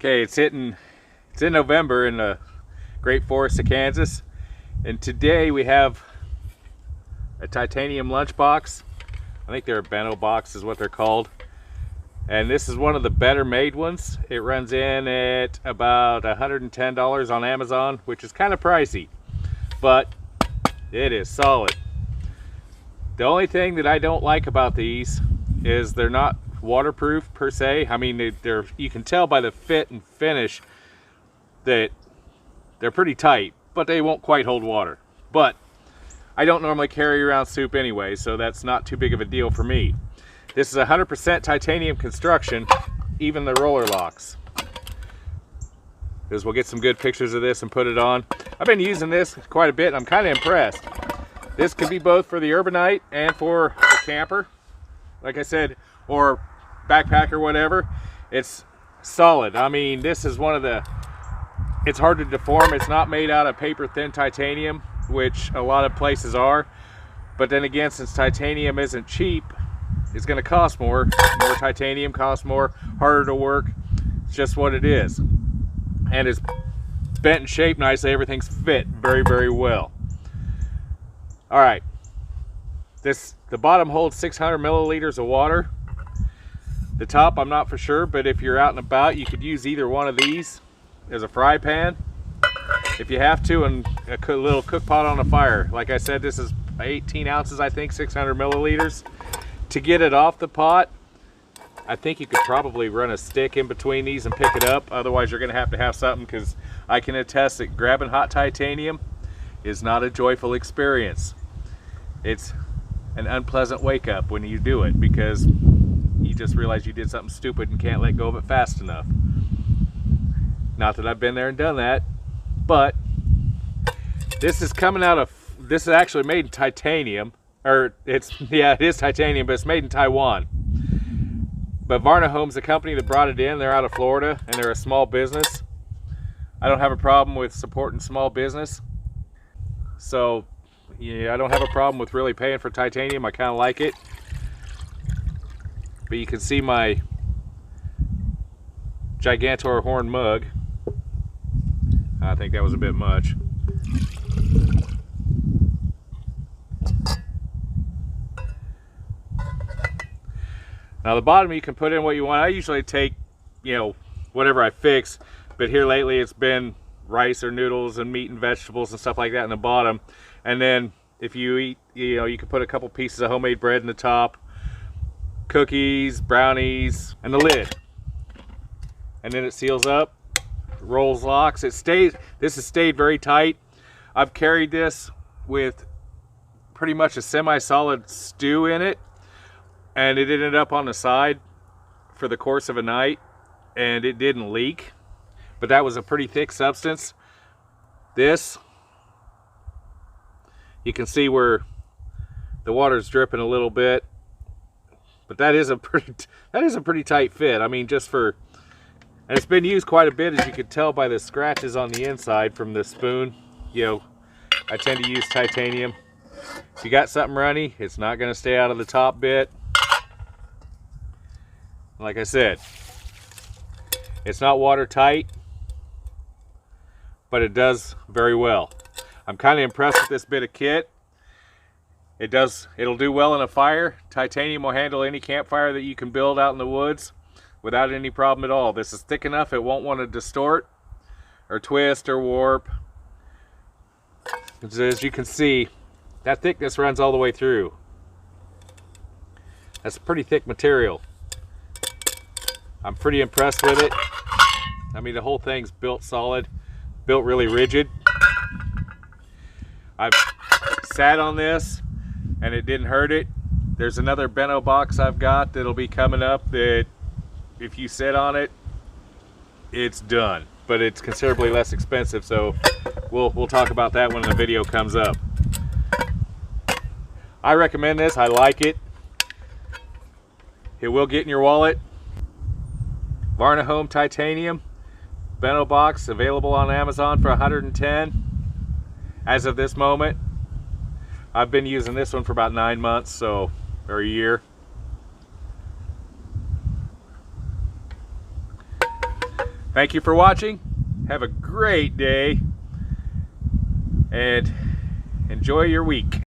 Okay, it's in November in the great forest of Kansas, and today we have a titanium lunchbox. I think they're a Bento box is what they're called, and this is one of the better made ones. It runs in at about $110 on Amazon, which is kind of pricey, but it is solid. The only thing that I don't like about these is they're not waterproof per se. I mean, you can tell by the fit and finish that they're pretty tight, but they won't quite hold water. But I don't normally carry around soup anyway, so that's not too big of a deal for me. This is 100% titanium construction, even the roller locks. Because we'll get some good pictures of this and put it on. I've been using this quite a bit, and I'm kind of impressed. This could be both for the urbanite and for the camper, like I said, or backpack or whatever. It's solid. I mean, this is one of the, it's hard to deform. It's not made out of paper thin titanium, which a lot of places are. But then again, since titanium isn't cheap, it's going to cost more. More titanium costs more, harder to work. It's just what it is. And it's bent and shaped nicely. Everything's fit very, very well. All right. The bottom holds 600 milliliters of water. The top, I'm not for sure, but if you're out and about, you could use either one of these as a fry pan if you have to, and a little cook pot on a fire. Like I said, this is 18 ounces, I think, 600 milliliters. To get it off the pot, I think you could probably run a stick in between these and pick it up. Otherwise, you're going to have something, because I can attest that grabbing hot titanium is not a joyful experience. It's an unpleasant wake up when you do it, because you just realize you did something stupid and can't let go of it fast enough. Not that I've been there and done that, but this is this is actually made in titanium, or it is titanium, but it's made in Taiwan. But Varnahome's the company that brought it in. They're out of Florida, and they're a small business. I don't have a problem with supporting small business. So, yeah, I don't have a problem with really paying for titanium. I kind of like it. But you can see my Gigantor horn mug. I think that was a bit much. Now the bottom, you can put in what you want. I usually take, whatever I fix, but here lately it's been rice or noodles and meat and vegetables and stuff like that in the bottom. And then if you eat, you can put a couple pieces of homemade bread in the top, cookies, brownies, and the lid. And then it seals up, rolls, locks. This has stayed very tight. I've carried this with pretty much a semi-solid stew in it, and it ended up on the side for the course of a night, and it didn't leak, but that was a pretty thick substance. This, you can see where the water's dripping a little bit, but that is a pretty tight fit. I mean, and it's been used quite a bit, as you could tell by the scratches on the inside from the spoon. I tend to use titanium. If you got something runny, it's not going to stay out of the top bit. Like I said, it's not watertight, but it does very well. I'm kind of impressed with this bit of kit. It'll do well in a fire. Titanium will handle any campfire that you can build out in the woods without any problem at all. This is thick enough it won't want to distort or twist or warp. As you can see, that thickness runs all the way through. That's a pretty thick material. I'm pretty impressed with it. I mean, the whole thing's built solid, built really rigid. I've sat on this and it didn't hurt it. There's another Bento box I've got that'll be coming up that if you sit on it, it's done. But it's considerably less expensive, so we'll talk about that when the video comes up. I recommend this. I like it. It will get in your wallet. Varnahome titanium Bento box, available on Amazon for $110 as of this moment. I've been using this one for about 9 months, or a year. Thank you for watching. Have a great day and enjoy your week.